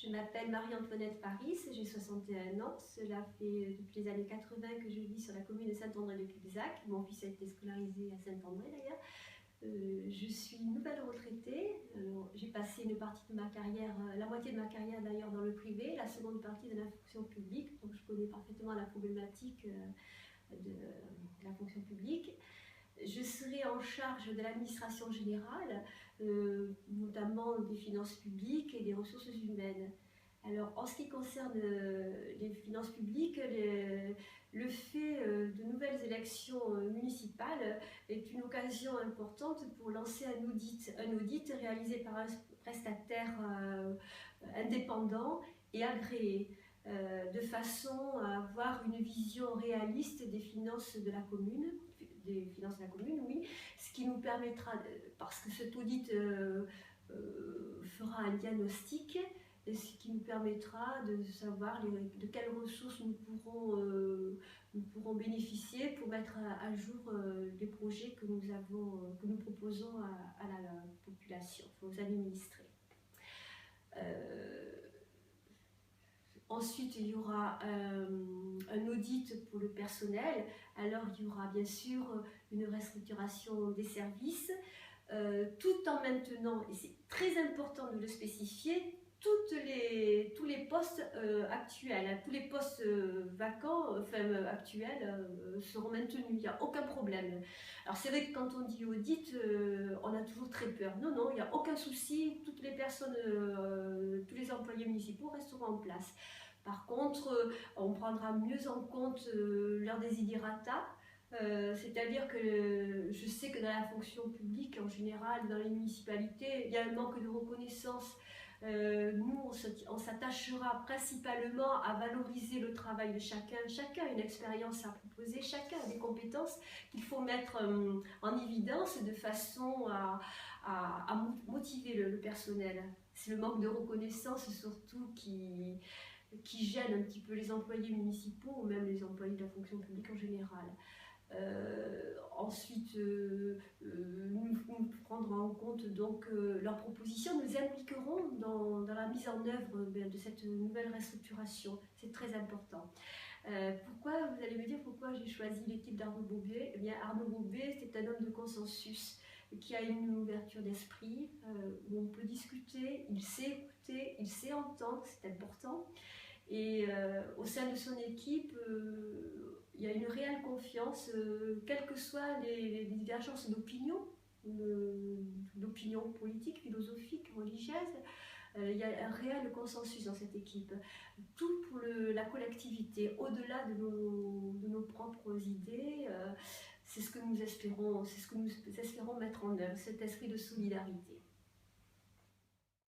Je m'appelle Marie-Antoinette Paris, j'ai 61 ans. Cela fait depuis les années 80 que je vis sur la commune de Saint-André-de-Cubzac. Mon fils a été scolarisé à Saint-André d'ailleurs. Je suis nouvelle retraitée. J'ai passé une partie de ma carrière, la moitié de ma carrière d'ailleurs dans le privé, la seconde partie de la fonction publique. Donc je connais parfaitement la problématique de la fonction publique. Je serai en charge de l'administration générale, notamment des finances publiques et des ressources humaines. Alors, en ce qui concerne les finances publiques, le fait de nouvelles élections municipales est une occasion importante pour lancer un audit réalisé par un prestataire indépendant et agréé, de façon à avoir une vision réaliste des finances de la commune, oui, ce qui nous permettra, parce que cet audit fera un diagnostic, et ce qui nous permettra de savoir de quelles ressources nous pourrons bénéficier pour mettre à jour les projets que nous proposons à la population, aux administrés. Ensuite, il y aura un audit pour le personnel. Alors, il y aura bien sûr une restructuration des services, tout en maintenant, et c'est très important de le spécifier, tous les postes actuels, tous les postes vacants, actuels, seront maintenus, il n'y a aucun problème. Alors c'est vrai que quand on dit audit, on a toujours très peur. Non, non, il n'y a aucun souci, toutes les personnes, tous les employés municipaux resteront en place. Par contre, on prendra mieux en compte leurs desiderata. C'est-à-dire que je sais que dans la fonction publique, en général, dans les municipalités, il y a un manque de reconnaissance. Nous, on s'attachera principalement à valoriser le travail de chacun. Chacun a une expérience à proposer, chacun a des compétences qu'il faut mettre en évidence de façon à motiver le personnel. C'est le manque de reconnaissance surtout qui gêne un petit peu les employés municipaux ou même les employés de la fonction publique en général. Ensuite, nous prendrons en compte donc leurs propositions, nous les impliquerons dans la mise en œuvre de cette nouvelle restructuration. C'est très important. Pourquoi, vous allez me dire pourquoi j'ai choisi l'équipe d'Arnaud Bobet? Eh bien, Arnaud Bobet, c'est un homme de consensus qui a une ouverture d'esprit, où on peut discuter, il sait écouter, il sait entendre, c'est important. Et au sein de son équipe, il y a une réelle confiance, quelles que soient les divergences d'opinion politique, philosophique, religieuse. Il y a un réel consensus dans cette équipe. Tout pour la collectivité, au-delà de nos propres idées. C'est ce que nous espérons mettre en œuvre, cet esprit de solidarité.